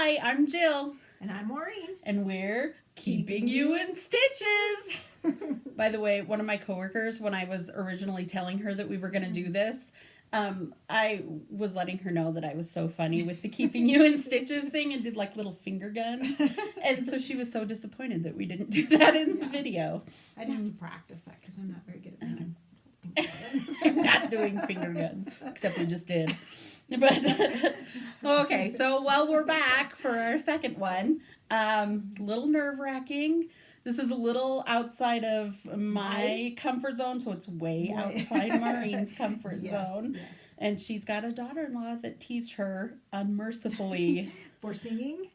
Hi, I'm Jill. And I'm Maureen. And we're keeping you in stitches. By the way, one of my coworkers, when I was originally telling her that we were going to do this, I was letting her know that I was so funny with the keeping you in stitches thing and did like little finger guns. And so she was so disappointed that we didn't do that in the video. I'd have to practice that because I'm not very good at making I'm not doing finger guns, except we just did. But okay, so we're back for our second one. Little nerve-wracking. This is a little outside of my comfort zone, so it's way outside Maureen's comfort zone. Yes. And she's got a daughter-in-law that teased her unmercifully. For singing?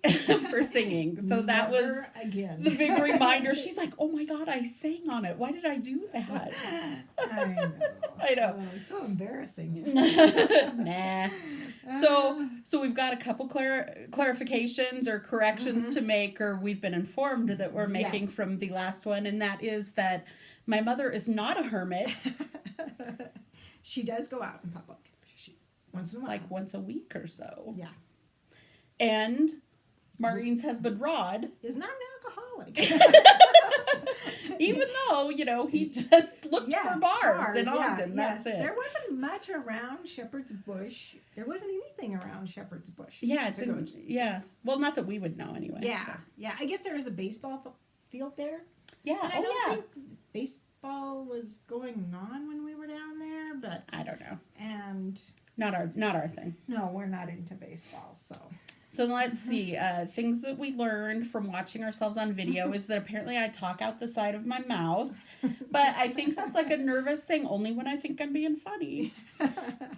For singing. So that was the big reminder. She's like, oh my God, I sang on it. Why did I do that? I know. Oh, so embarrassing. Nah. So we've got a couple clarifications or corrections to make, or we've been informed that we're making from the last one, and that is that my mother is not a hermit. She does go out in public. Once in a while. Like once a week or so. Yeah. And Maureen's husband, Rod, is not an alcoholic. Even though, he just looked for bars in Ogden. That's it. There wasn't much around Shepherd's Bush. There wasn't anything around Shepherd's Bush. Yeah, well, not that we would know anyway. Yeah. I guess there was a baseball field there. Yeah. But I don't think baseball was going on when we were down there, but I don't know. And not our thing. No, we're not into baseball, so. So let's see. Things that we learned from watching ourselves on video is that apparently I talk out the side of my mouth. But I think that's like a nervous thing only when I think I'm being funny.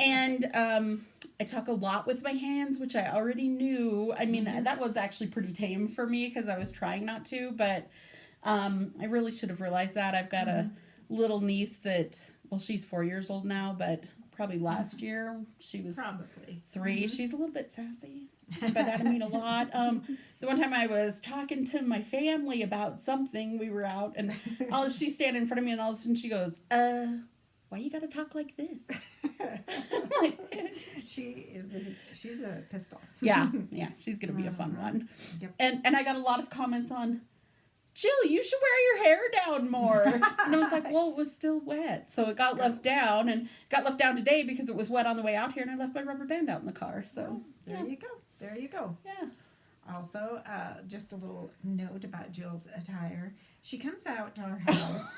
And I talk a lot with my hands, which I already knew. I mean, that was actually pretty tame for me because I was trying not to. But I really should have realized that. I've got a little niece that, well, she's 4 years old now, but probably last year she was 3. She's a little bit sassy. By that I mean a lot. The one time I was talking to my family about something, we were out, and she's standing in front of me, and all of a sudden she goes, why you gotta talk like this? She's a pistol. Yeah, she's gonna be a fun one. Yep. And I got a lot of comments on, Jill, you should wear your hair down more. And I was like, well, it was still wet. So it got left down, and got left down today because it was wet on the way out here, and I left my rubber band out in the car. So There you go. Yeah. Also, just a little note about Jill's attire. She comes out to our house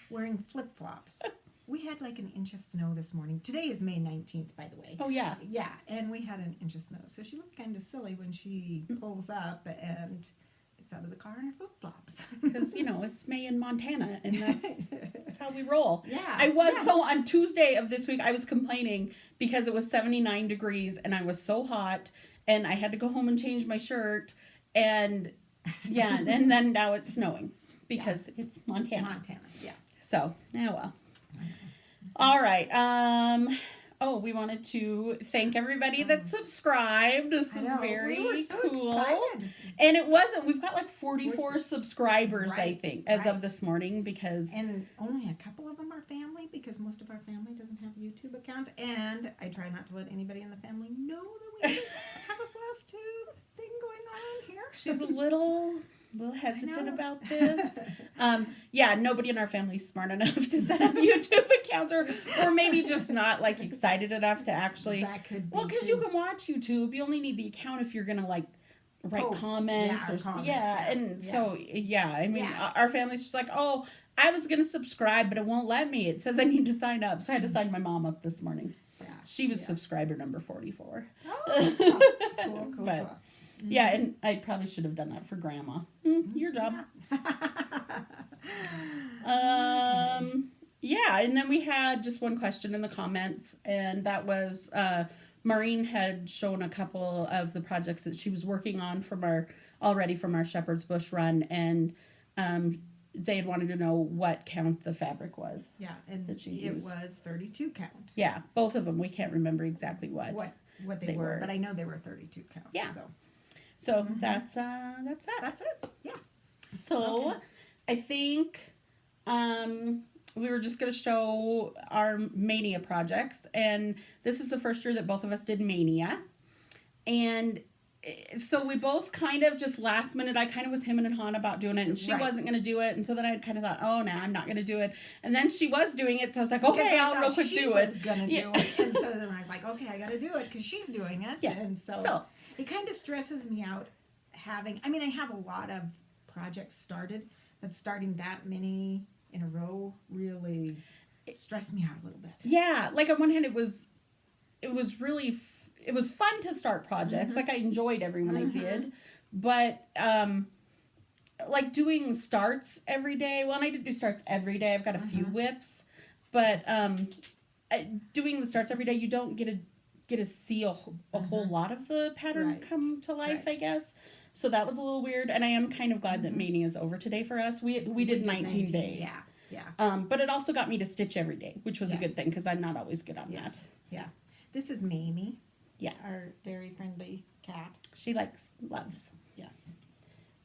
wearing flip-flops. We had like an inch of snow this morning. Today is May 19th, by the way. Oh, yeah. Yeah, and we had an inch of snow. So she looked kind of silly when she pulls up and gets out of the car in her flip-flops. Because, it's May in Montana, and that's how we roll. Yeah. I was, though, on Tuesday of this week, I was complaining because it was 79 degrees, and I was so hot, and I had to go home and change my shirt, and, and then now it's snowing because it's Montana. Yeah. So, well. All right. We wanted to thank everybody that subscribed. This is very cool. Excited. And it wasn't. We've got like 44 subscribers, I think, as of this morning because... And only a couple of them are family because most of our family doesn't have YouTube accounts. And I try not to let anybody in the family know that we have a FlossTube thing going on here. She's a little hesitant about this. Nobody in our family is smart enough to set up YouTube accounts or maybe just not like excited enough to actually. That could be. Well, because you can watch YouTube. You only need the account if you're going to like write comments or comments. So I mean, our family's just like, oh, I was going to subscribe, but it won't let me. It says I need to sign up. So I had to sign my mom up this morning. Yeah. She was subscriber number 44. Oh, cool. But, yeah, and I probably should have done that for Grandma. Your job. And then we had just one question in the comments, and that was Maureen had shown a couple of the projects that she was working on from our Shepherd's Bush run, and they had wanted to know what count the fabric was. Yeah, and that she it used. was 32 count. Yeah, both of them. We can't remember exactly what they were, but I know they were 32 count. Yeah. So that's that. That's it. Yeah. So I think we were just going to show our Maynia projects, and this is the first year that both of us did Maynia. And so we both kind of just last minute, I kind of was hemming and hawing about doing it, and she Right. wasn't going to do it. And so then I kind of thought, oh, no, I'm not going to do it. And then she was doing it. So I was like, okay, Because I I'll thought real quick she do was it. gonna Yeah. do it, and so then I was like, okay, I got to do it because she's doing it. Yeah. And so it kind of stresses me out having. I mean, I have a lot of projects started, but starting that many in a row really stressed me out a little bit. Yeah. Like on one hand, it was really, it was fun to start projects. Mm-hmm. Like I enjoyed every one I did. But, like doing starts every day. Well, and I did do starts every day. I've got a few whips, but doing the starts every day, you don't get to see a whole lot of the pattern Right. come to life, Right. I guess. So that was a little weird, and I am kind of glad that Mania is over today for us. We did 19 days. Yeah. But it also got me to stitch every day, which was a Yes. good thing because I'm not always good on that. Yeah. This is Mamie. Yeah. Our very friendly cat. She loves. Yes.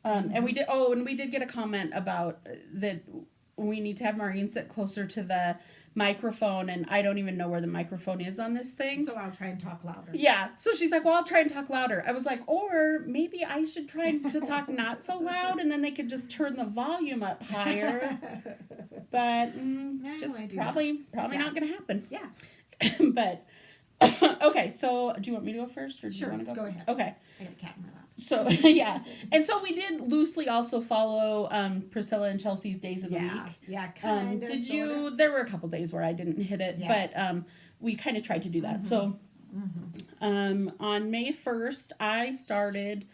And we did get a comment about that we need to have Maureen sit closer to the microphone, and I don't even know where the microphone is on this thing. So I'll try and talk louder. Yeah. So she's like, well, I'll try and talk louder. I was like, or maybe I should try to talk not so loud, and then they could just turn the volume up higher. But it's just probably not going to happen. Yeah. But, okay. So do you want me to go first, or do Sure, you want to go ahead. Okay. I got a cat in my lap. So, yeah. And so we did loosely also follow Priscilla and Chelsea's days of the week. Yeah, kind of. Did you? There were a couple days where I didn't hit it, Yeah. but we kind of tried to do that. So, on May 1st, I started,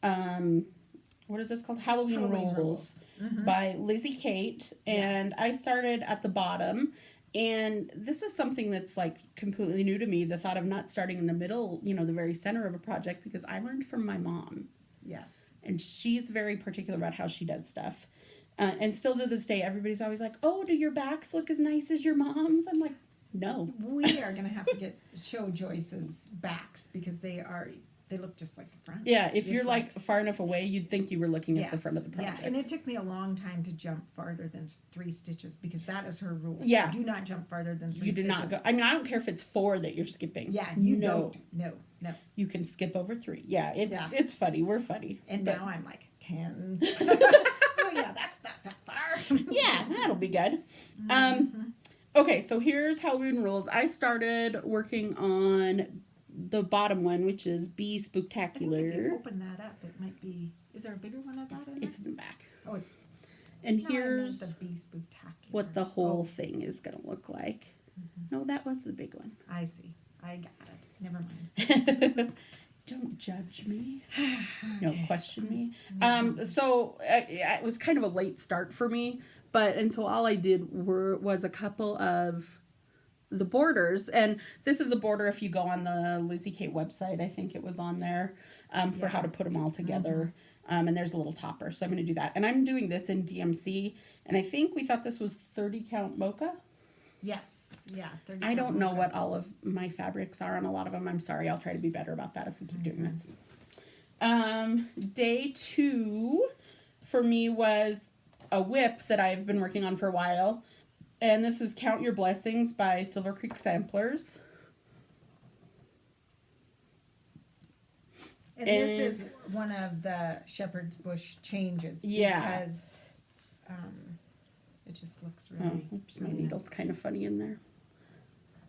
what is this called? Halloween Rules by Lizzie Kate, and Yes. I started at the bottom. And this is something that's like completely new to me, the thought of not starting in the middle, the very center of a project, because I learned from my mom. Yes. And she's very particular about how she does stuff. And still to this day, everybody's always like, oh, do your backs look as nice as your mom's? I'm like, no. We are going to have to show Joyce's backs because they look just like the front. Yeah, if It's you're like far enough away, you'd think you were looking at the front of the project. Yeah, and it took me a long time to jump farther than 3 stitches because that is her rule. Yeah. Do not jump farther than 3 You stitches. do not go. I mean, I don't care if it's 4 that you're skipping. Yeah, you No. don't. No. You can skip over 3. Yeah, Yeah. it's funny. We're funny. And But- now I'm like 10. Oh yeah, that's not that far. Yeah, that'll be good. Okay, so here's Halloween Rules. I started working on the bottom one, which is Be I think if you Spooktacular. open that up, it might be. Is there a bigger one of that in there? It's in the back. Oh, it's. And No, I meant here's the Be Spooktacular. what the whole thing is going to look like. No, that was the big one. I see. I got it. Never mind. Don't judge me. No, Okay. question me. So it was kind of a late start for me, but until all I did was a couple of the borders, and this is a border if you go on the Lizzie Kate website, I think it was on there, for how to put them all together. And there's a little topper, so I'm going to do that. And I'm doing this in DMC, and I think we thought this was 30 count mocha. Yes. Yeah. 30 I don't know mocha. what all of my fabrics are on a lot of them. I'm sorry. I'll try to be better about that if we keep doing this. Day 2 for me was a whip that I've been working on for a while. And this is Count Your Blessings by Silver Creek Samplers. And this is one of the Shepherd's Bush changes. Yeah. Because it just looks Oh, really. oops, my really needle's kind of funny in there.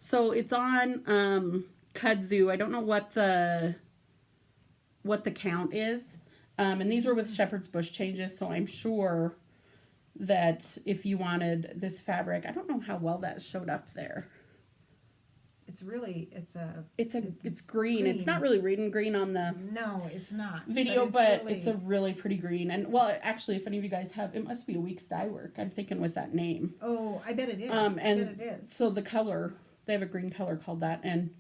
So it's on kudzu. I don't know what the count is. And these were with Shepherd's Bush changes, so I'm sure that if you wanted this fabric, I don't know how well that showed up there. It's really, it's green. It's not really reading green on the no, it's not. video, but it's a really pretty green. And well, actually, if any of you guys have, it must be a week's dye work. I'm thinking with that name. Oh, I bet it is. And I bet it is. so the color, they have a green color called that, and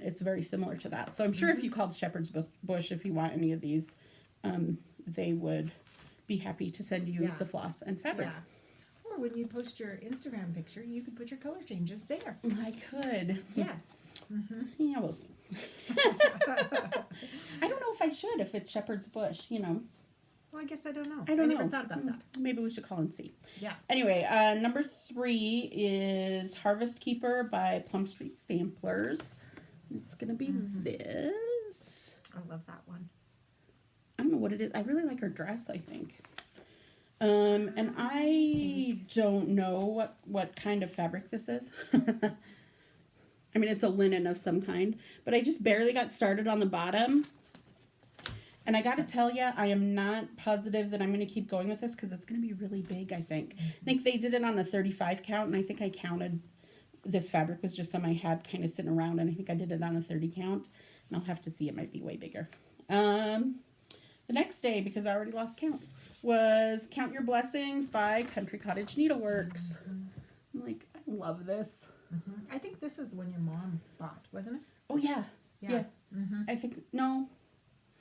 it's very similar to that. So I'm sure if you called Shepherd's Bush, if you want any of these, they would be happy to send you the floss and fabric. Yeah. Or when you post your Instagram picture, you could put your color changes there. I could. Yes. Yeah, we'll see. I don't know if I should, if it's Shepherd's Bush, Well, I guess I don't know. I don't know. never thought about that. Maybe we should call and see. Yeah. Anyway, number 3 is Harvest Keeper by Plum Street Samplers. It's going to be this. I love that one. I don't know what it is. I really like her dress, I think. And I don't know what kind of fabric this is. I mean, it's a linen of some kind, but I just barely got started on the bottom. And I got to tell you, I am not positive that I'm going to keep going with this because it's going to be really big, I think. I think they did it on a 35 count, and I think I counted this fabric was just some I had kind of sitting around, and I think I did it on a 30 count, and I'll have to see. It might be way bigger. The next day, because I already lost count, was Count Your Blessings by Country Cottage Needleworks. I'm like, I love this. I think this is the one your mom bought, wasn't it? Oh, yeah. Yeah. Mm-hmm. I think, no.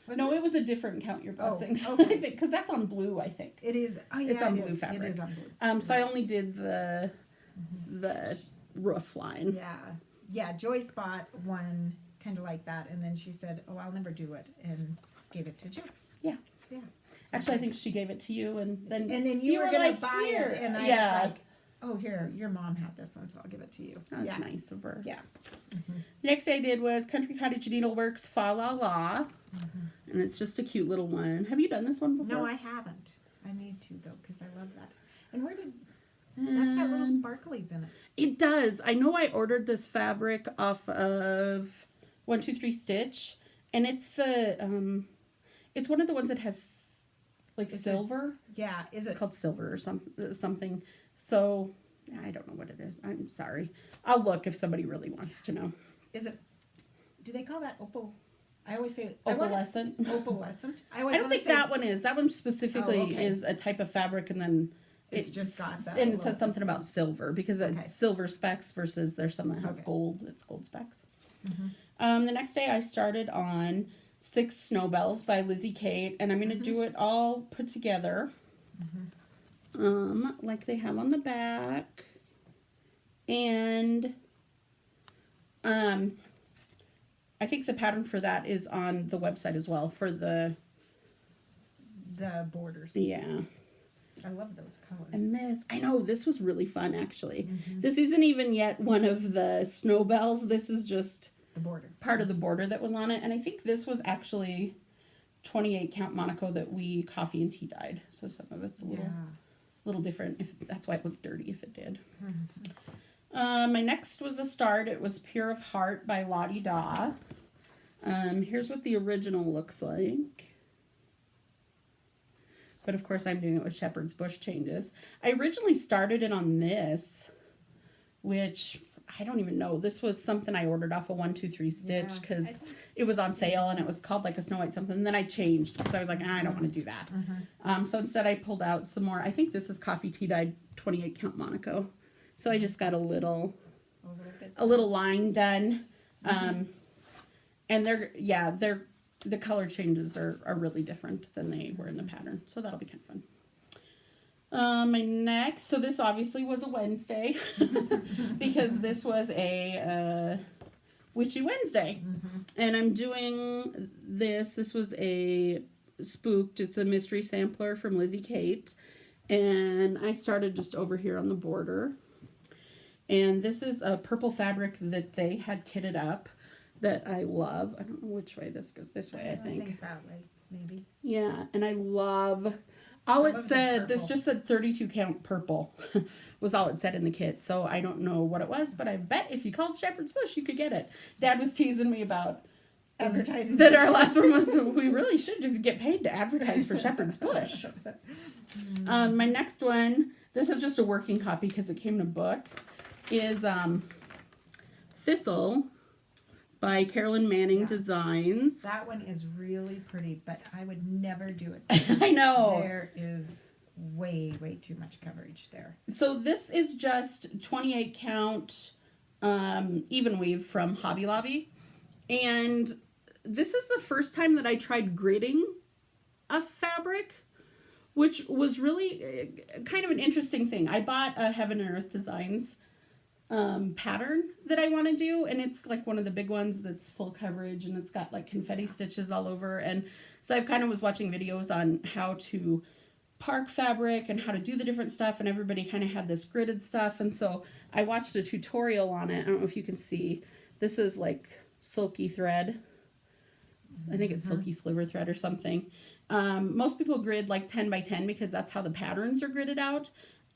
Was No, it was a different Count Your Blessings. Oh, okay. I think, because that's on blue, I think. It is. Oh, yeah, It's on it blue is. fabric. It is on blue. So I only did the roof line. Yeah. Yeah, Joyce bought one kind of like that, and then she said, oh, I'll never do it, and gave it to Joe. Yeah. Yeah. Actually, I think she gave it to you, and then you were going like, to buy "Here." it, and I yeah. was like, oh, here, your mom had this one, so I'll give it to you. That was yeah. nice of her. Yeah. The next day I did was Country Cottage Needleworks Fa La La. And it's just a cute little one. Have you done this one before? No, I haven't. I need to, though, because I love that. And where did... That's got little sparklies in it. It does. I know I ordered this fabric off of 123 Stitch. And it's the... it's one of the ones that has, like, silver. Yeah. Is it called silver or something? So, I don't know what it is. I'm sorry. I'll look if somebody really wants to know. Is it... Do they call that opal... I always say opalescent. Opalescent. I don't think that one is. That one specifically is a type of fabric, and then it's just got that. And it says something about silver because it's silver specks versus there's some that has gold. It's gold specks. The next day I started on 6 Snowbells by Lizzie Kate, and I'm going to do it all put together, like they have on the back, and I think the pattern for that is on the website as well for the borders. Yeah. I love those colors. And I know, this was really fun actually. This isn't even yet one of the Snowbells. This is just the border. Part of the border that was on it. And I think this was actually 28 count Monaco that we coffee and tea dyed. So some of it's a little different. If that's why it looked dirty if it did. My next was a start. It was Pure of Heart by Lottie Daw. Here's what the original looks like. But of course I'm doing it with Shepherd's Bush changes. I originally started it on this, which I don't even know. This was something I ordered off of 123 Stitch because it was on sale and it was called like a Snow White something. And then I changed because I was like, I don't want to do that. So instead I pulled out some more. I think this is coffee tea dyed 28 count Monaco. So I just got a little line done. And the color changes are really different than they were in the pattern. So that'll be kind of fun. My next, so this obviously was a Wednesday because this was a Witchy Wednesday. And I'm doing this. This was a Spooked. It's a mystery sampler from Lizzie Kate. And I started just over here on the border. And this is a purple fabric that they had kitted up that I love. I don't know which way this goes. This way, I think. That way, maybe. Yeah, and I love... All it said, this just said 32 count purple was all it said in the kit. So I don't know what it was, but I bet if you called Shepherd's Bush, you could get it. Dad was teasing me about advertising. That our last one was, we really should just get paid to advertise for Shepherd's Bush. My next one, this is just a working copy because it came in a book, is Thistle by Carolyn Manning Designs. That one is really pretty, but I would never do it. I know. There is way too much coverage there. So this is just 28 count even weave from Hobby Lobby. And this is the first time that I tried gridding a fabric, which was really kind of an interesting thing. I bought a Heaven and Earth Designs pattern that I want to do, and it's like one of the big ones that's full coverage, and it's got like confetti stitches all over. And so I kind of was watching videos on how to park fabric and how to do the different stuff, and everybody kind of had this gridded stuff, and so I watched a tutorial on it. I don't know if you can see. This is like silky thread I think it's silky sliver thread or something. Most people grid like 10 by 10 because that's how the patterns are gridded out.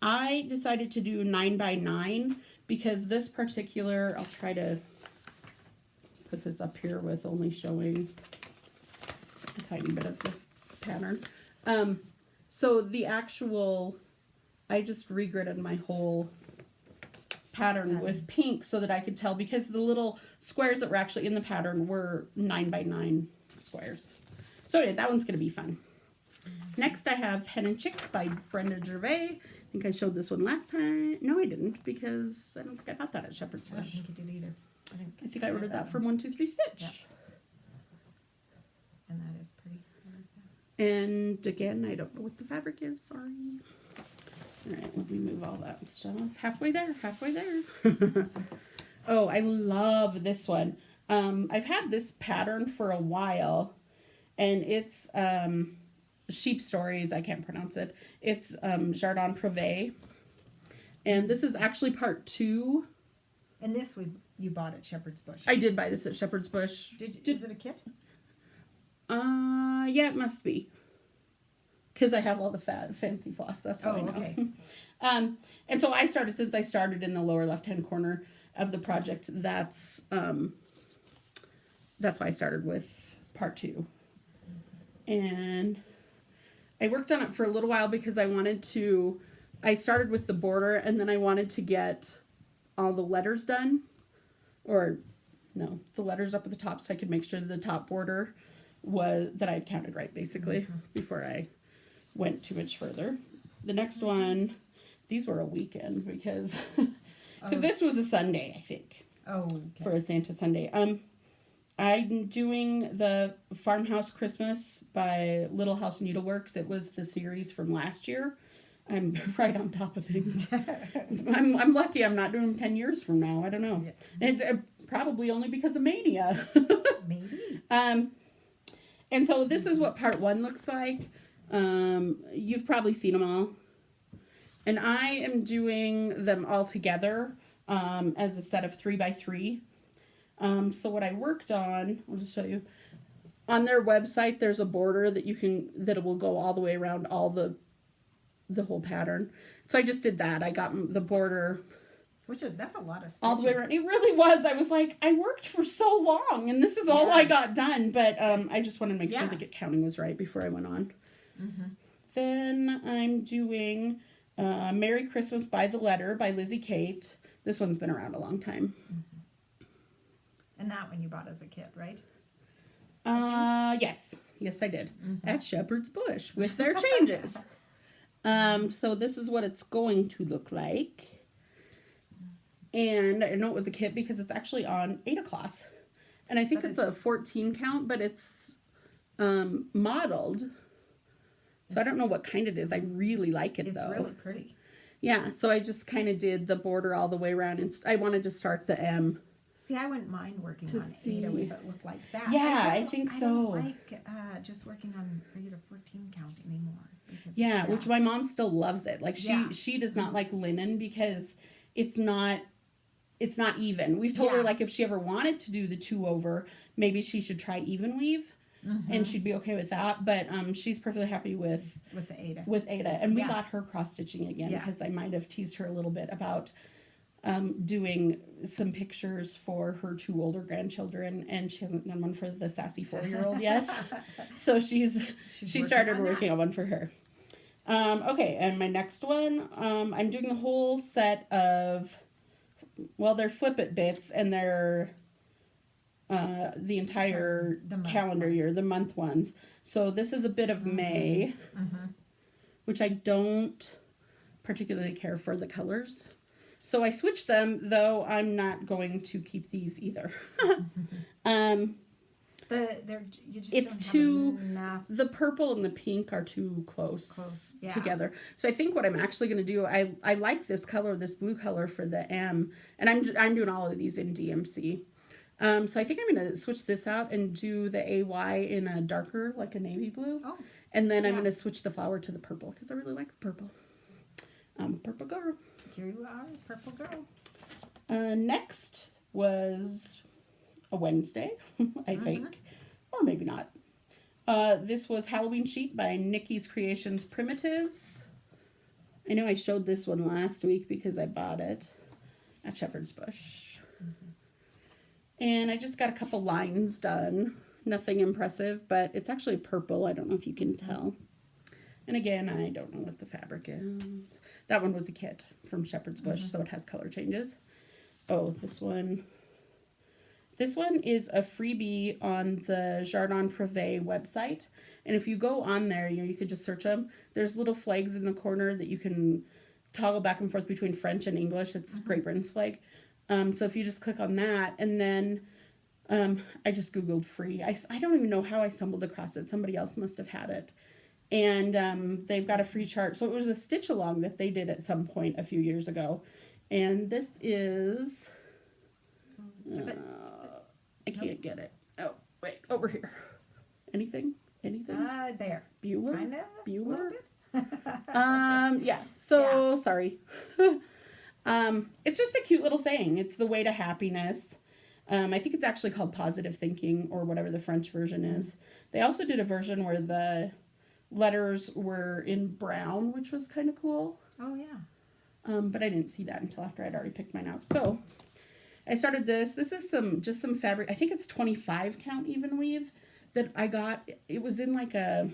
I decided to do 9 by 9 because this particular, I'll try to put this up here with only showing a tiny bit of the pattern. So the actual, I just regridded my whole pattern with pink so that I could tell, because the little squares that were actually in the pattern were 9 by 9 squares. So anyway, that one's going to be fun. Next I have Hen and Chicks by Brenda Gervais. I think I showed this one last time. No, I didn't, because I don't think I got that at Shepherd's I don't Bush. think you did either. I think I ordered that from 123 Stitch. Yep. And that is pretty. And again, I don't know what the fabric is, sorry. All right, let me move all that stuff. Halfway there, halfway there. Oh, I love this one. I've had this pattern for a while, and it's Sheep Stories, I can't pronounce it. It's Jardin Privé. And this is actually part 2. And this you bought at Shepherd's Bush. I did buy this at Shepherd's Bush. Is it a kit? Yeah, it must be. Because I have all the fancy floss. That's how I know. Okay. And so since I started in the lower left-hand corner of the project, that's why I started with part 2. And I worked on it for a little while because I started with the border, and then I wanted to get all the letters done. Or, no, the letters up at the top, so I could make sure the top border that I had counted right, basically, before I went too much further. The next one, these were a weekend because this was a Sunday, I think. Oh, okay. For a Santa Sunday. I'm doing the Farmhouse Christmas by Little House Needleworks. It was the series from last year. I'm right on top of things. I'm lucky I'm not doing them 10 years from now. I don't know. Yeah. It's probably only because of Mania. Maybe. And so this is what part 1 looks like. You've probably seen them all. And I am doing them all together as a set of 3 by 3. So what I worked on, I'll just show you. On their website, there's a border that will go all the way around all the whole pattern. So I just did that. I got the border. That's a lot of stitching. All the way around. It really was. I was like, I worked for so long, and this is all I got done. But I just wanted to make sure the counting was right before I went on. Then I'm doing Merry Christmas by the Letter by Lizzie Kate. This one's been around a long time. And that one you bought as a kit, right? Yes. Yes, I did. At Shepherd's Bush with their changes. So this is what it's going to look like. And I know it was a kit because it's actually on Ada cloth. And I think it's a 14 count, but it's modeled. So I don't know what kind it is. I really like it, though. It's really pretty. Yeah, so I just kind of did the border all the way around. And I wanted to start the M. See, I wouldn't mind working on Ada if it looked like that. Yeah, I think so. I don't like just working on regular 14 count anymore. Yeah, which my mom still loves it. Like she does not like linen because it's not even. We've told her like if she ever wanted to do the 2 over, maybe she should try even weave. And she'd be okay with that, but she's perfectly happy with the Ada. With Ada, and we got her cross stitching again because I might have teased her a little bit about doing some pictures for her 2 older grandchildren, and she hasn't done one for the sassy 4-year-old yet. So she started working on one for her. Okay, and my next one, I'm doing the whole set of, they're flip it bits, and they're the entire calendar year, the month ones. So this is a bit of May, which I don't particularly care for the colors. So I switched them, though I'm not going to keep these either. The purple and the pink are too close together. So I think what I'm actually going to do, I like this color, this blue color for the M, and I'm doing all of these in DMC. So I think I'm going to switch this out and do the AY in a darker, like a navy blue. Oh, and then I'm going to switch the flower to the purple because I really like the purple. Purple girl. Here you are, purple girl. Next was a Wednesday, I think. or maybe not. This was Halloween Sheet by Nikki's Creations Primitives. I know I showed this one last week because I bought it at Shepherd's Bush. And I just got a couple lines done. Nothing impressive, but it's actually purple. I don't know if you can tell. And again, I don't know what the fabric is. That one was a kit from Shepherd's Bush, so it has color changes. Oh, this one. This one is a freebie on the Jardin Privé website. And if you go on there, you could just search them. There's little flags in the corner that you can toggle back and forth between French and English. It's Great Britain's flag. So if you just click on that, and then I just Googled free. I don't even know how I stumbled across it. Somebody else must have had it. And they've got a free chart. So it was a stitch along that they did at some point a few years ago. And this is... I can't get it. Oh, wait, over here. Anything? There. Bueller? Kind of. Bueller? Bit. Yeah. So, sorry. It's just a cute little saying. It's the way to happiness. I think it's actually called Positive Thinking, or whatever the French version is. They also did a version where the letters were in brown, which was kind of cool. Oh, yeah. But I didn't see that until after I'd already picked mine out. So I started this. This is just some fabric. I think it's 25 count even weave that I got. It was in like a,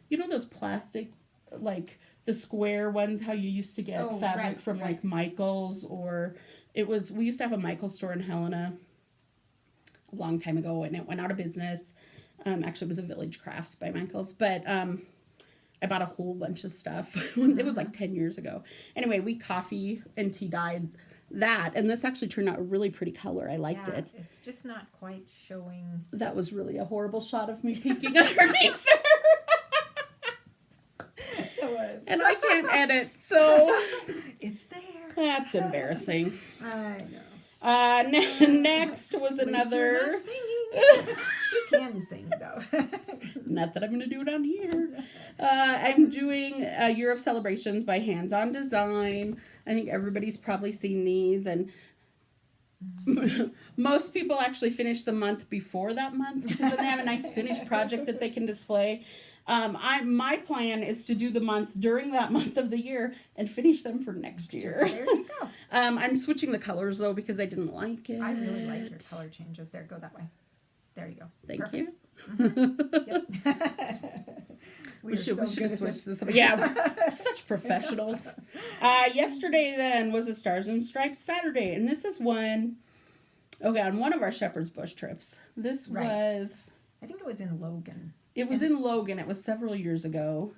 you know, those plastic, like the square ones, how you used to get fabric from like Michael's, or we used to have a Michael's store in Helena a long time ago, and it went out of business. Actually, it was a Village Crafts by Michael's, but I bought a whole bunch of stuff. It was like 10 years ago. Anyway, we coffee and tea dyed that, and this actually turned out a really pretty color. I liked it. It's just not quite showing. That was really a horrible shot of me peeking underneath there. It was. And I can't edit, so it's there. That's embarrassing. I know. Next was another. You're not singing. She can sing though. Not that I'm going to do it on here. I'm doing a Year of Celebrations by Hands On Design. I think everybody's probably seen these, and most people actually finish the month before that month because then they have a nice finished project that they can display. My plan is to do the month during that month of the year and finish them for next year. There you go. I'm switching the colors though because I didn't like it. I really like your color changes. There, go that way. There you go. Thank Perfect. you. Yep. We should have switched this up. Yeah, we're such professionals. Yesterday then was a Stars and Stripes Saturday, and this is one. Okay, on one of our Shepherd's Bush trips. This was. I think it was in Logan. It was in Logan. It was several years ago.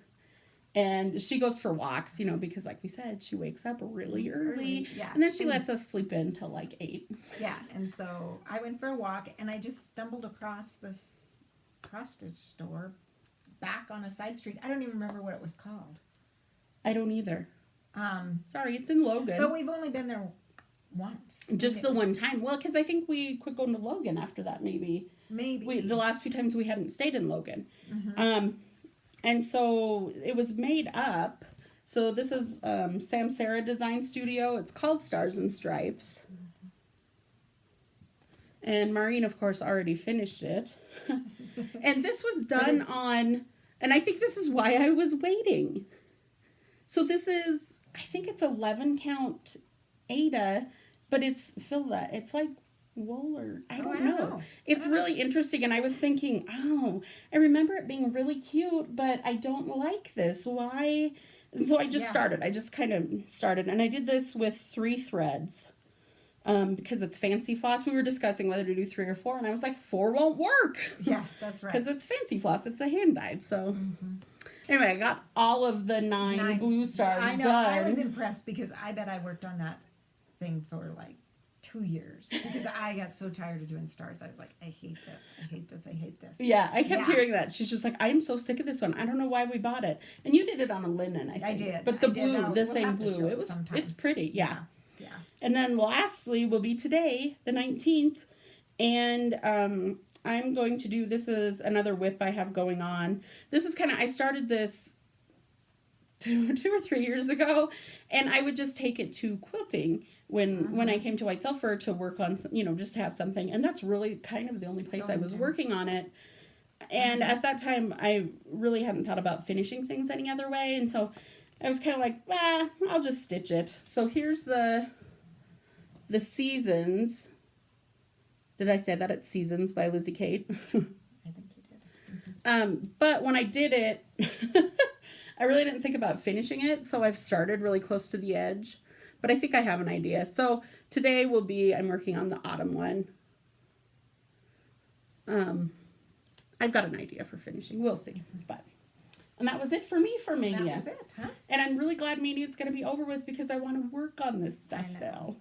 And she goes for walks, you know, because like we said, she wakes up really early. Yeah. And then she lets us sleep in till like 8. Yeah. And so I went for a walk and I just stumbled across this cross-stitch store back on a side street. I don't even remember what it was called. I don't either. Sorry, it's in Logan. But we've only been there once. Just the one time. Well, because I think we quit going to Logan after that, maybe. The last few times we hadn't stayed in Logan. Mm-hmm. And so it was made up. So this is Sam Sarah Design Studio. It's called Stars and Stripes. And Maureen, of course, already finished it. And this was done on, and I think this is why I was waiting. So this is, I think it's 11 count Aida, but it's like wool or I don't know. It's really interesting, and I was thinking, I remember it being really cute, but I don't like this. Why? And so I just started. I just kind of started, and I did this with 3 threads because it's fancy floss. We were discussing whether to do 3 or 4, and I was like, 4 won't work. Yeah, that's right. Because it's fancy floss. It's a hand dyed. So anyway, I got all of the 9 blue stars done. I was impressed because I bet I worked on that thing for like 2 years because I got so tired of doing stars. I was like, I hate this. I hate this. I hate this. Yeah, I kept hearing that. She's just like, I'm so sick of this one. I don't know why we bought it. And you did it on a linen, I think. I did. But the blue, the same blue. It's pretty. Yeah. And then lastly will be today, the 19th. And I'm going to do, this is another whip I have going on. This is I started this two or 3 years ago, and I would just take it to quilting when I came to White Sulphur to work on, just have something, and that's really kind of the only place I was working on it. And at that time, I really hadn't thought about finishing things any other way, and so I was kind of like, I'll just stitch it. So here's the Seasons. Did I say that? It's Seasons by Lizzie Kate. I think you did. But when I did it, I really didn't think about finishing it, so I've started really close to the edge. But I think I have an idea. So today I'm working on the autumn one. I've got an idea for finishing. We'll see. And that was it for me for Maynia. That was it, huh? And I'm really glad Maynia is going to be over with because I want to work on this stuff now.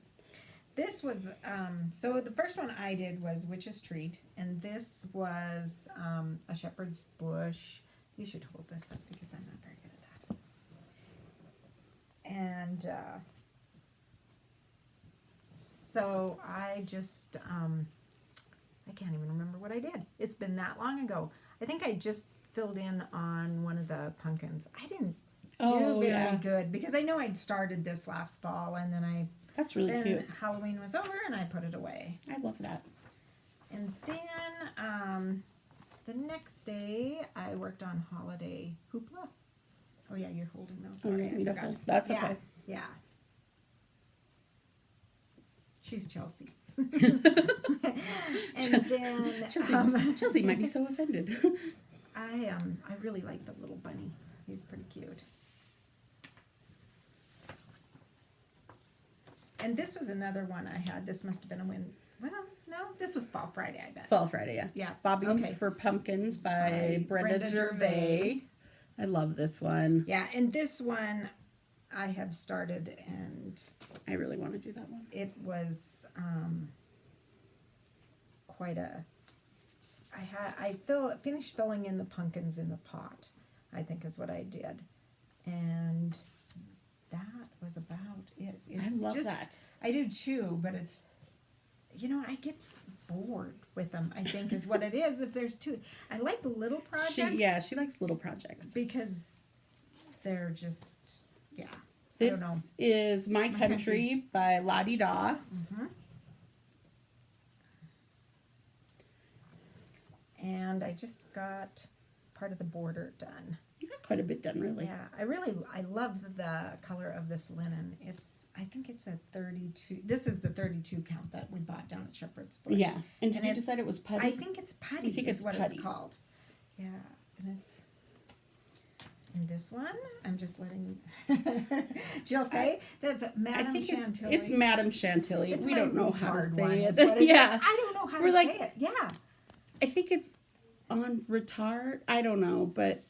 This was, so the first one I did was Witch's Treat, and this was a shepherd's bush. You should hold this up because I'm not very good at that. And so I just, I can't even remember what I did. It's been that long ago. I think I just filled in on one of the pumpkins. I didn't do very good because I know I'd started this last fall, and then that's really cute. Halloween was over and I put it away. I love that. And then the next day I worked on Holiday Hoopla. Oh yeah, you're holding those. Sorry, I forgot. That's okay. Yeah. She's Chelsea. And then Chelsea might be so offended. I really like the little bunny. He's pretty cute. And this was another one I had. This must have been this was Fall Friday, I bet. Fall Friday, yeah. Yeah. Bobbing for Pumpkins by Brenda Gervais. I love this one. Yeah, and this one I have started, and I really want to do that one. it was quite a. I finished filling in the pumpkins in the pot, I think is what I did, and that was about it. It's I love that. I do too, but it's, I get bored with them, I think is what it is. If there's two, I like the little projects. She likes little projects. Because they're just, I don't This know. is My Country by La Di Da. Mm-hmm. And I just got part of the border done. You got quite a bit done, really. Yeah, I love the color of this linen. I think it's a 32. This is the 32 count that we bought down at Shepherd's Bush. Yeah. And did you decide it was putty? I think it's putty. You think it's what putty? It's called. Yeah, and it's. And this one, I'm just letting Jill say that's Madame Chantilly. It's Madame Chantilly. We don't know how to say it. Yeah, I don't know how to say it. Yeah, I think it's on retard. I don't know, but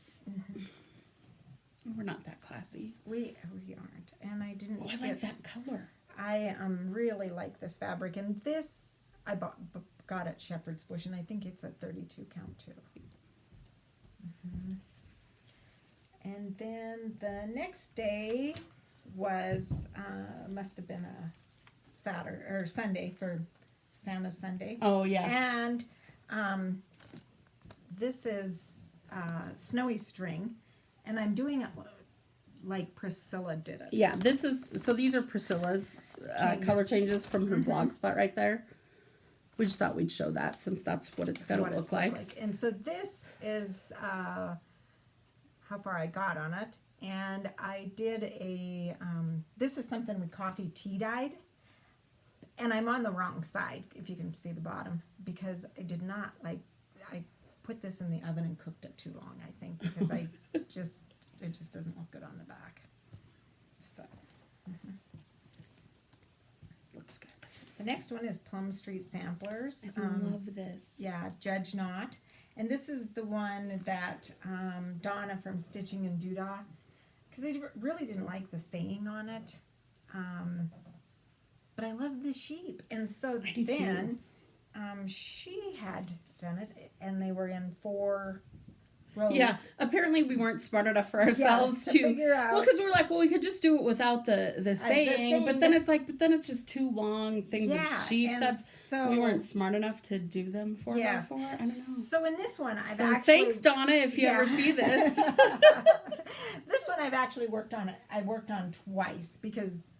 we're not that classy. we aren't, and I didn't. I like that color. I really like this fabric, and this I got at Shepherd's Bush, and I think it's a 32 count too. And then the next day was must have been a Saturday or Sunday for Santa's Sunday. Oh yeah. And this is Snowy String, and I'm doing it like Priscilla did it. Yeah, these are Priscilla's color changes from her blog spot right there. We just thought we'd show that since that's what it's going to look like. And so this is how far I got on it. And I did this is something with coffee tea dyed. And I'm on the wrong side, if you can see the bottom, because I did not I put this in the oven and cooked it too long, I think, because it just doesn't look good on the back. So. Looks good. The next one is Plum Street Samplers. I love this. Yeah, Judge Not. And this is the one that Donna from Stitching and Doodah, because I really didn't like the saying on it. But I love the sheep. And so then she had done it, and they were in 4 rows. Yeah, apparently we weren't smart enough for ourselves to figure out. Well, because we're like, well, we could just do it without the saying, but then it's just too long. Things of sheep. We weren't smart enough to do them for her. I don't know. So in this one, I've actually. Thanks, Donna, if you ever see this. This one I've actually worked on. I worked on twice because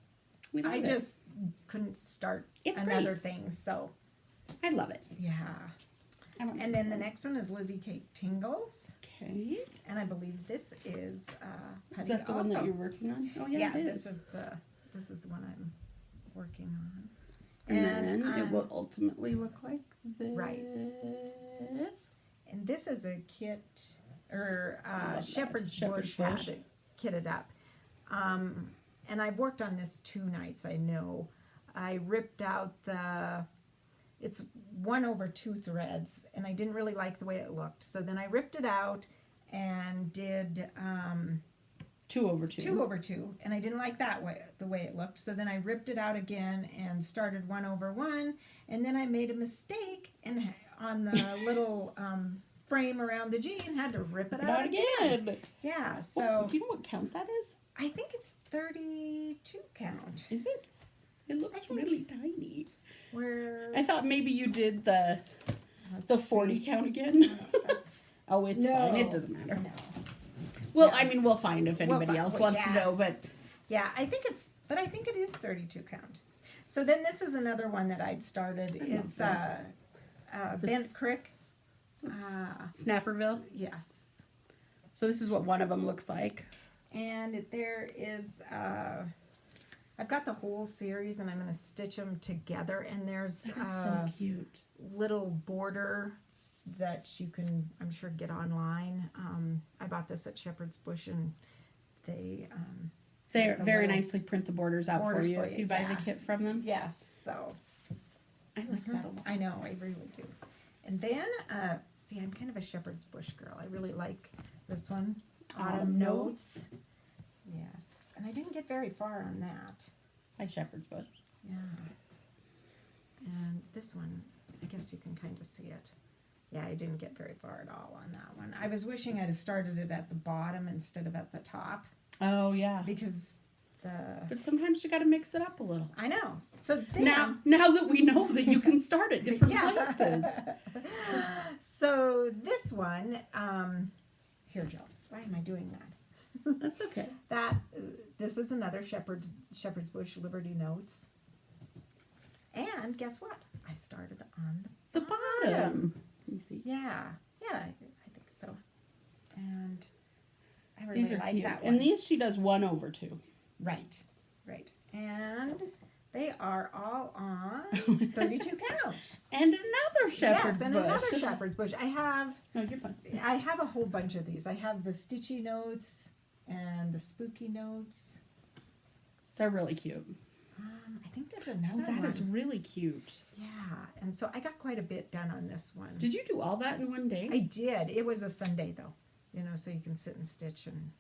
I just couldn't start another thing. So I love it. Yeah. And then the next one is Lizzie Kate Tingles. Okay. And I believe this is Putty. Is that the one that you're working on? Oh yeah, it is. This is the one I'm working on. And then it will ultimately look like this. Right. And this is a kit or Shepherd's Bush had it kitted up. And I've worked on this 2 nights. I know. I ripped out it's 1/2 threads, and I didn't really like the way it looked. So then I ripped it out and did 2/2. 2/2, and I didn't like the way it looked. So then I ripped it out again and started 1/1, and then I made a mistake on the little frame around the G and had to rip it out again. Yeah. So do you know what count that is? I think it's 32 count. Is it? It looks really tiny. I thought maybe you did the 40 count again. Oh, it's fine. It doesn't matter. No. Well, I mean, we'll find if anybody else wants to know, but yeah, I think it is 32 count. So then this is another one that I'd started. It's Bent Crick. Snapperville. Yes. So this is what one of them looks like. And there is I've got the whole series, and I'm going to stitch them together. And there's so cute little border that you can, I'm sure, get online. I bought this at Shepherd's Bush, and they very nicely print the borders out for you if you buy the kit from them. Yes, so I like that a lot. I know, I really do. And then, see, I'm kind of a Shepherd's Bush girl. I really like this one, Autumn Notes. Yes. And I didn't get very far on that. By Shepherd's Bush. Yeah. And this one, I guess you can kind of see it. Yeah, I didn't get very far at all on that one. I was wishing I'd have started it at the bottom instead of at the top. Oh, yeah. Because But sometimes you got to mix it up a little. I know. So now that we know that you can start at different places. So this one, here, Jill. Why am I doing that? That's okay. This is another Shepherd's Bush Liberty Notes. And guess what? I started on the bottom. Let me see. Yeah, I think so. And I really these are like cute. that one. And these she does 1/2. Right. And they are all on 32 count. And another Shepherd's Bush. Another Shepherd's Bush. No, you're fine. I have a whole bunch of these. I have the Stitchy Notes and the Spooky Notes. They're really cute. I think there's another one. That is really cute. Yeah, and so I got quite a bit done on this one. Did you do all that in one day? I did. It was a Sunday, though. So you can sit and stitch and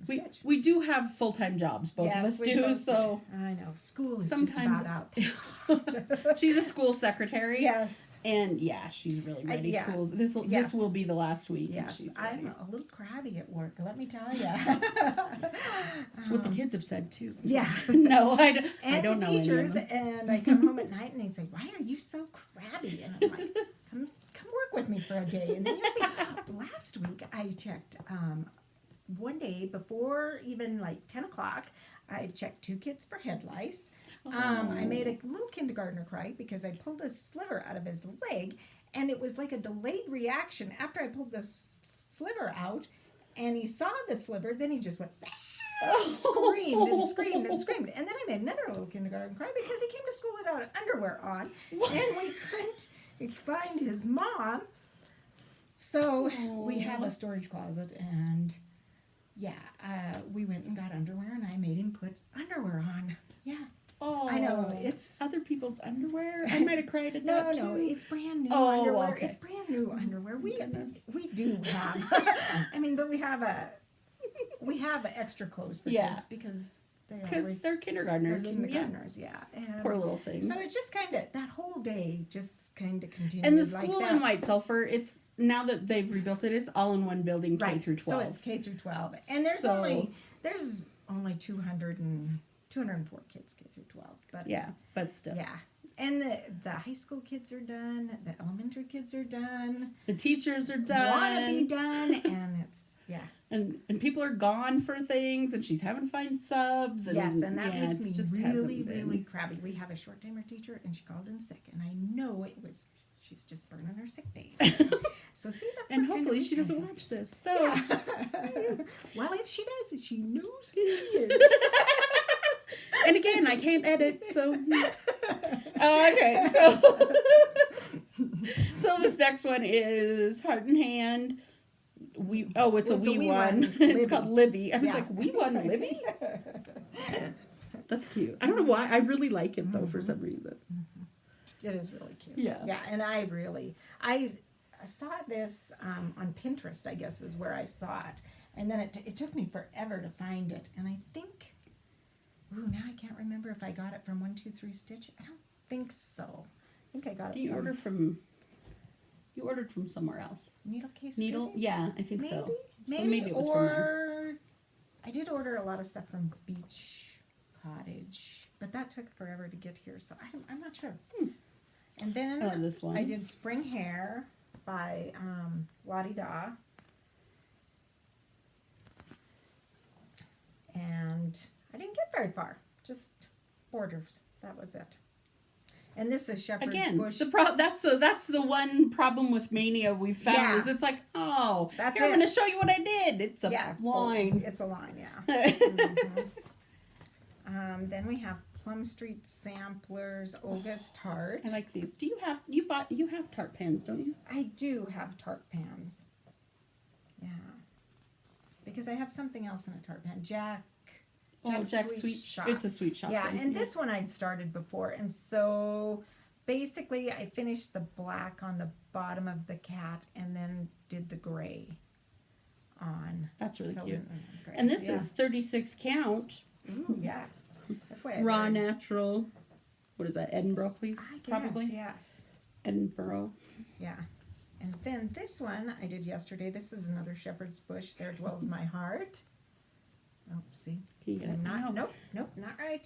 stitch. We do have full-time jobs, both of us do, so... I know. School is sometimes just about out. She's a school secretary. Yes. And, yeah, she's really ready. This will be the last week. Yes, I'm a little crabby at work, let me tell you. That's what the kids have said, too. Yeah. No, I don't know any of them. And the teachers, and I come home at night, and they say, why are you so crabby? And I'm like, come work with me for a day. And then you see, last week I checked... one day before even like 10 o'clock, I checked 2 kids for head lice. I made a little kindergartner cry because I pulled a sliver out of his leg, and it was like a delayed reaction. After I pulled the sliver out, and he saw the sliver, then he just went, screamed and screamed and screamed. And then I made another little kindergarten cry because he came to school without underwear on, and we couldn't find his mom. So we have a storage closet, and we went and got underwear, and I made him put underwear on. Yeah. Oh, I know. It's other people's underwear. I might have cried at that too. No, it's brand new underwear. Okay. It's brand new underwear. We do have. But we have extra clothes for kids because They Because always, they're kindergartners. they're kindergartners, yeah. And Poor little things. so it's just kind of, that whole day just kind of continued And the like school that. in White Sulphur, it's now that they've rebuilt it, it's all in one building, K Right, through 12. so it's K through 12. And there's So- only 204 kids K through 12. But Yeah, but still. yeah. And the high school kids are done, the elementary kids are done, The teachers are want done. to be done, and it's, yeah. And people are gone for things, and she's having to find subs. And, Yes, and that yeah, makes it me just really, hasn't been. really crabby. We have a short-timer teacher, and she called in sick, and I know it was, she's just burning her sick days. So see, that's And what hopefully kind of she doesn't week I watch this. So, have. Yeah. Well, if she does, she knows who it is. and again, I can't edit, so. Okay, so. So this next one is Heart and Hand. It's a wee one. It's Libby. called Libby. I was Yeah. like, wee one, Libby? That's cute. I don't know why. I really like it though for some reason. It is really cute. Yeah. Yeah, and I saw this on Pinterest, I guess is where I saw it. And then it took me forever to find it. And I think, now I can't remember if I got it from 123 Stitch. I don't think so. I think I got it You from ordered from somewhere else. Needle Case Needle? Fittings? Yeah, I think Maybe? so. Maybe, So maybe it was from there. or I did order a lot of stuff from Beach Cottage, but that took forever to get here, so I'm not sure. And then I love this one. I did Spring Hair by Lottie Da. And I didn't get very far, just borders. That was it. And this is Shepherd's Again, Bush. that's the one problem with Mania we found Yeah. is it's like, oh, That's here, I'm it. going to show you what I did. It's a Yeah, line. It's a line, yeah. Then we have Plum Street Samplers, Olga's Tart. I like these. You have tart pans, don't you? I do have tart pans. Yeah. Because I have something else in a tart pan. Jack's Sweet Shop. It's a sweet shop. Yeah, thing. and this one I'd started before. And so basically I finished the black on the bottom of the cat and then did the gray on. That's really filled cute. in the gray. And this Yeah. is 36 count, Ooh, yeah. That's why I raw learned. natural. What is that? Edinburgh, please? I guess, Probably. yes. Edinburgh. Yeah. And then this one I did yesterday. This is another Shepherd's Bush. There dwells my heart. Oh, see? Can you get it? Not, No. nope, not right.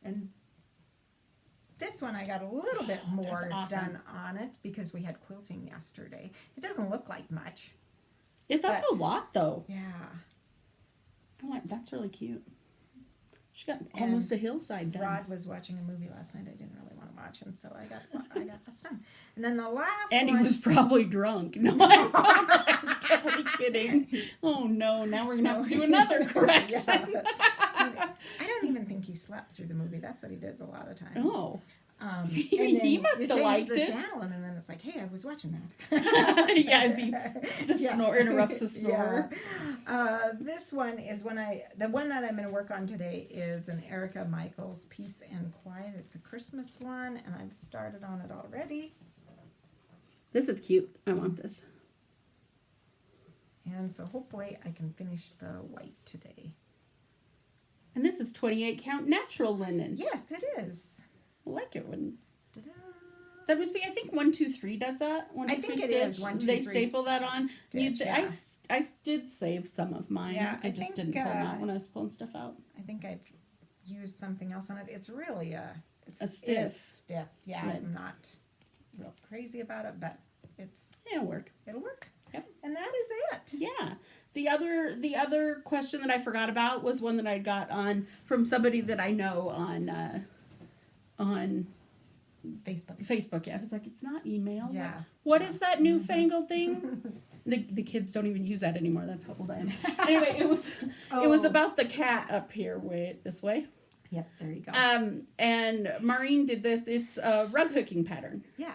And this one I got a little bit more awesome. done on it because we had quilting yesterday. It doesn't look like much. That's But- a lot, though. Yeah. That's really cute. She got almost a hillside done. Rod was watching a movie last night I didn't really want to watch, and so I got that's done. And then the last And he one, was probably drunk. No, I'm totally kidding. Oh no, now we're gonna have to do another correction. Yeah. I don't even think he slept through the movie. That's what he does a lot of times. Oh. And He then must you have change liked the it. channel, and then it's like, hey, I was watching that. Yeah, the Yeah. snore interrupts the snore. Yeah. This one is the one that I'm going to work on today is an Erica Michaels Peace and Quiet. It's a Christmas one, and I've started on it already. This is cute. I want this. And so hopefully I can finish the white today. And this is 28 count natural linen. Yes, it is. I like it when Ta-da. that must be. I think 123 does that. 1, I 2, 3 think it stitch. is 1, 2, They 3 staple that on. stitch, yeah. I did save some of mine. Yeah, I I just think, didn't pull them out when I was pulling stuff out. I think I've used something else on it. It's really it's stiff. It's stiff. Yeah, Yeah. I'm not real crazy about it, but It'll work. it'll work. Yep. And that is it. Yeah. The other question that I forgot about was one that I got on from somebody that I know on Facebook. Yeah, I was like, it's not email. Yeah. What is that newfangled thing? The kids don't even use that anymore. That's how old I am. Anyway, it was Oh. about the cat up here. This way. Yep, there you go. And Maureen did this. It's a rug hooking pattern. Yeah.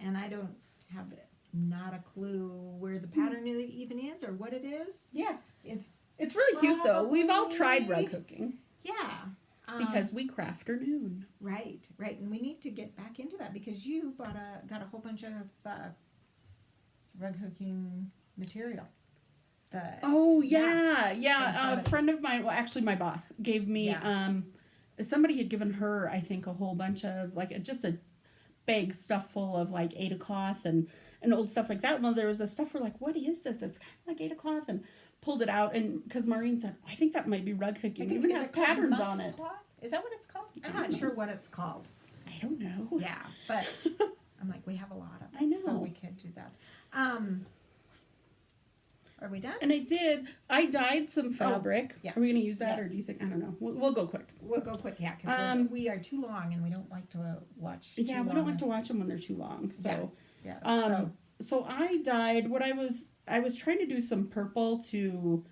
And I don't have not a clue where the pattern even is or what it is. Yeah. It's It's really cute though. We've all tried Probably- rug hooking yeah. because we crafternoon. Right, and we need to get back into that because you got a whole bunch of rug hooking material. Oh Yeah. yeah. From A somebody. friend of mine, well, actually my boss gave me. Somebody had given her, I think, a whole bunch of like just a bag stuff full of like Ada cloth and old stuff like that. Well, there was a stuff where like, what is this? It's kind of like Ada cloth, and pulled it out, and because Maureen said, I think that might be rug hooking. It even has patterns on it. Cloth? Is that what it's called? I'm I not don't sure know. what it's called. I don't know. Yeah, but I'm like, we have a lot of it, I know. so we could do that. Are we done? And I dyed some fabric. yes. Are we going to use that, Yes. or do you think, I don't know. We'll go quick. We'll go quick, yeah, because we are too long and we don't like to watch. Yeah, we don't like to watch them when they're too long. So, Yeah. so I dyed what I was trying to do some purple to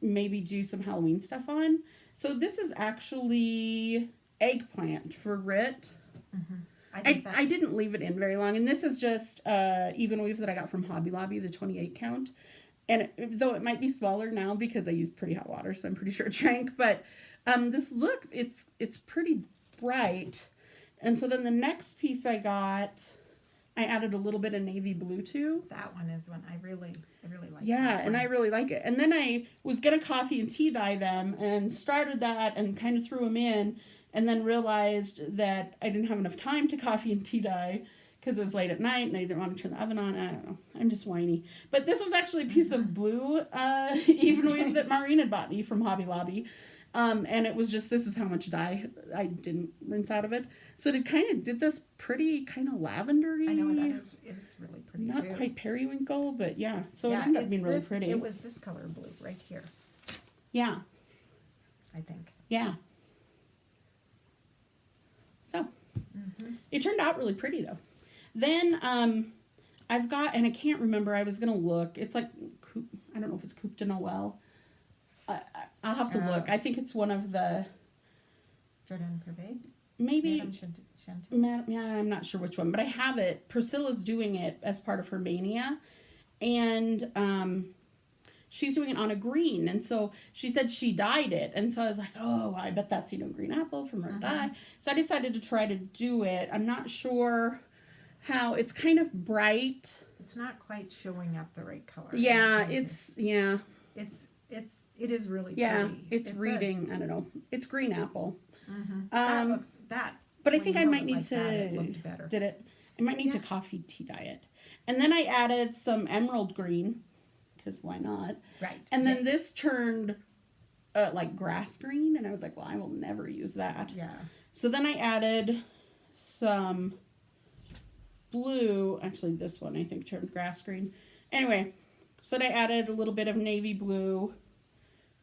maybe do some Halloween stuff on. So this is actually eggplant for Rit. I didn't leave it in very long, and this is just even weave that I got from Hobby Lobby, the 28 count. And though it might be smaller now because I used pretty hot water, so I'm pretty sure it shrank. But this looks, it's pretty bright. And so then the next piece I added a little bit of navy blue to. That one is one I really like. Yeah, that and one. I really like it. And then I was going to coffee and tea dye them and started that and kind of threw them in, and then realized that I didn't have enough time to coffee and tea dye because it was late at night and I didn't want to turn the oven on. I don't know. I'm just whiny. But this was actually a piece of blue even weave that Maureen had bought me from Hobby Lobby. And it was just, this is how much dye I didn't rinse out of it. So it kind of did this pretty kind of lavendery. I know that is. It is really pretty Not too. quite periwinkle, but yeah. So Yeah, it ended up it's being really this- pretty. It was this color blue right here, Yeah. I think. Yeah. So it turned out really pretty though. Then I've got, and I can't remember, I was going to look. It's like, I don't know if it's Coupe de Noël. I'll have to look. I think it's one of the, Jordan Purvey. maybe, Madame Chantilly. yeah, I'm not sure which one, but I have it. Priscilla's doing it as part of her Mania. And she's doing it on a green. And so she said she dyed it. And so I was like, oh, I bet that's, green apple from her dye. So I decided to try to do it. I'm not sure how, it's kind of bright. It's not quite showing up the right color. Yeah, I think. It is really pretty. It's reading, I don't know. It's green apple. That looks that. But I when think you I held might it need like that, it to, looked better. did it? I might need to coffee tea dye it. And then I added some emerald green, because why not? Right. And then this turned like grass green, and I was like, well, I will never use that. Yeah. So then I added some blue. Actually, this one I think turned grass green. Anyway, so then I added a little bit of navy blue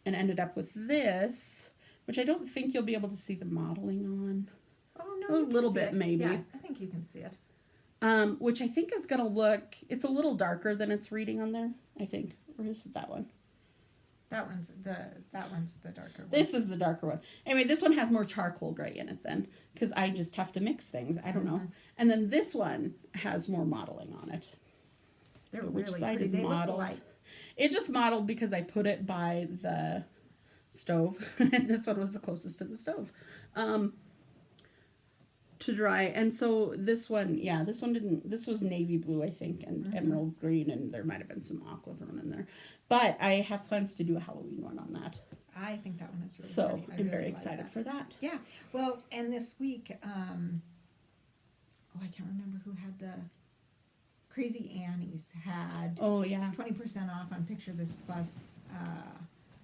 and ended up with this, which I don't think you'll be able to see the modeling on. Oh no. A you can little see bit, it. maybe. Yeah, I think you can see it. Which I think is going to look, it's a little darker than it's reading on there, I think. Or is it that one? That one's the darker one. This is the darker one. Anyway, this one has more charcoal gray in it then, because I just have to mix things. I don't know. And then this one has more modeling on it. They're Which really side pretty. is They look modeled? alike. It just modeled because I put it by the stove. And this one was the closest to the stove. To dry. And so this one didn't, this was navy blue, I think, and emerald green, and there might have been some aquamarine in there. But I have plans to do a Halloween one on that. I think that one is really So pretty. I I'm really very like excited that. for that. Yeah. Well, and this week, I can't remember who had the Crazy Annie's had Oh yeah. 20% off on Picture This Plus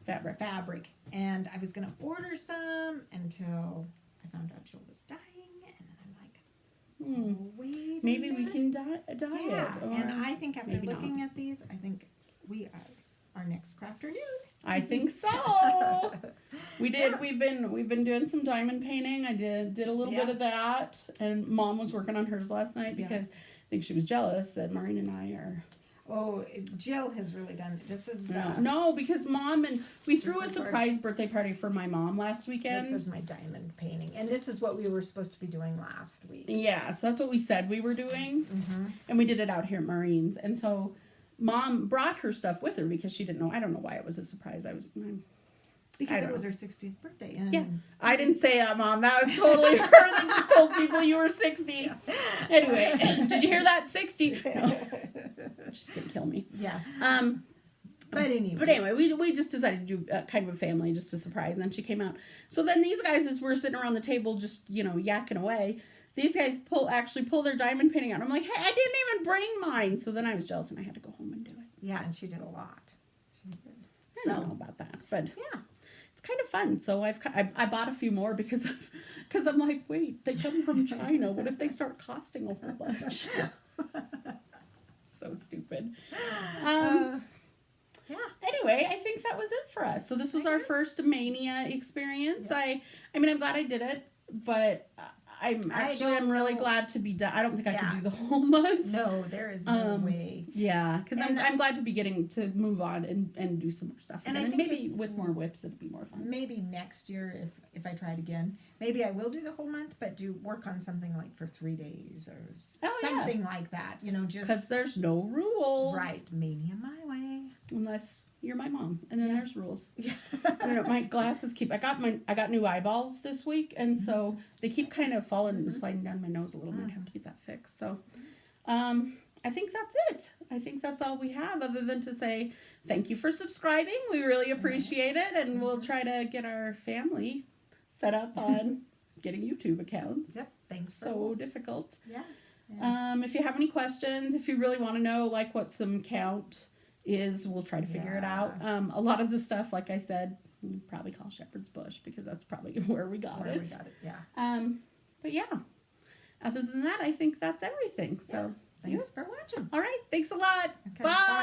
Fabric. and I was gonna order some until I found out Jill was dying, and then I'm like, oh, wait. a Maybe we minute. can dye Yeah, it. Or and I think after maybe looking not. at these, I think we are our next crafter nude. I think so. We did. Yeah. We've been doing some diamond painting. I did a little bit of that, and Mom was working on hers last night because I think she was jealous that Maureen and I are. Oh, Jill has really done. This is No, because Mom and we threw a This is our- surprise birthday party for my mom last weekend. This is my diamond painting, and this is what we were supposed to be doing last week. Yeah, so that's what we said we were doing, and we did it out here at Maureen's. And so Mom brought her stuff with her because she didn't know. I don't know why it was a surprise. Because don't it was know. her 60th birthday. And Yeah, I didn't say that, Mom. That was totally her that just told people you were 60. Anyway, did you hear that? 60. No. She's gonna kill me. Yeah. But anyway. But anyway, we just decided to do kind of a family, just a surprise. And then she came out. So then these guys, as we're sitting around the table, just, yakking away, these guys actually pull their diamond painting out. I'm like, hey, I didn't even bring mine. So then I was jealous and I had to go home and do it. Yeah, and she did a lot. She did. I don't know about that, but yeah, it's kind of fun. So I bought a few more because I'm like, wait, they come from China. What if they start costing a whole bunch? So stupid. Yeah. Anyway, I think that was it for us. So this was our first Mania experience. Yeah. I mean, I'm glad I did it, but I'm really know. glad to be done. I don't think I can do the whole month. No, there is no way. Yeah, because I'm glad to be getting to move on and do some more stuff. And again. I think maybe with more whips, it'd be more fun. Maybe next year, if I tried again, maybe I will do the whole month, but do work on something like for 3 days or something like that. Just because there's no rules. Right, Mania my way. Unless you're my mom, and then there's rules. Yeah. My glasses I got new eyeballs this week, and so they keep kind of falling and sliding down my nose a little. Might have to get that fixed. So, I think that's it. I think that's all we have, other than to say thank you for subscribing. We really appreciate it, and we'll try to get our family set up on getting YouTube accounts. Yep. Thanks. So difficult. Yeah. If you have any questions, if you really want to know what some count is, we'll try to figure it out. A lot of the stuff, like I said, we probably call Shepherd's Bush because that's probably where we got it. Yeah. But yeah, other than that, I think that's everything. So thanks for watching. All right, thanks a lot. Okay, Bye.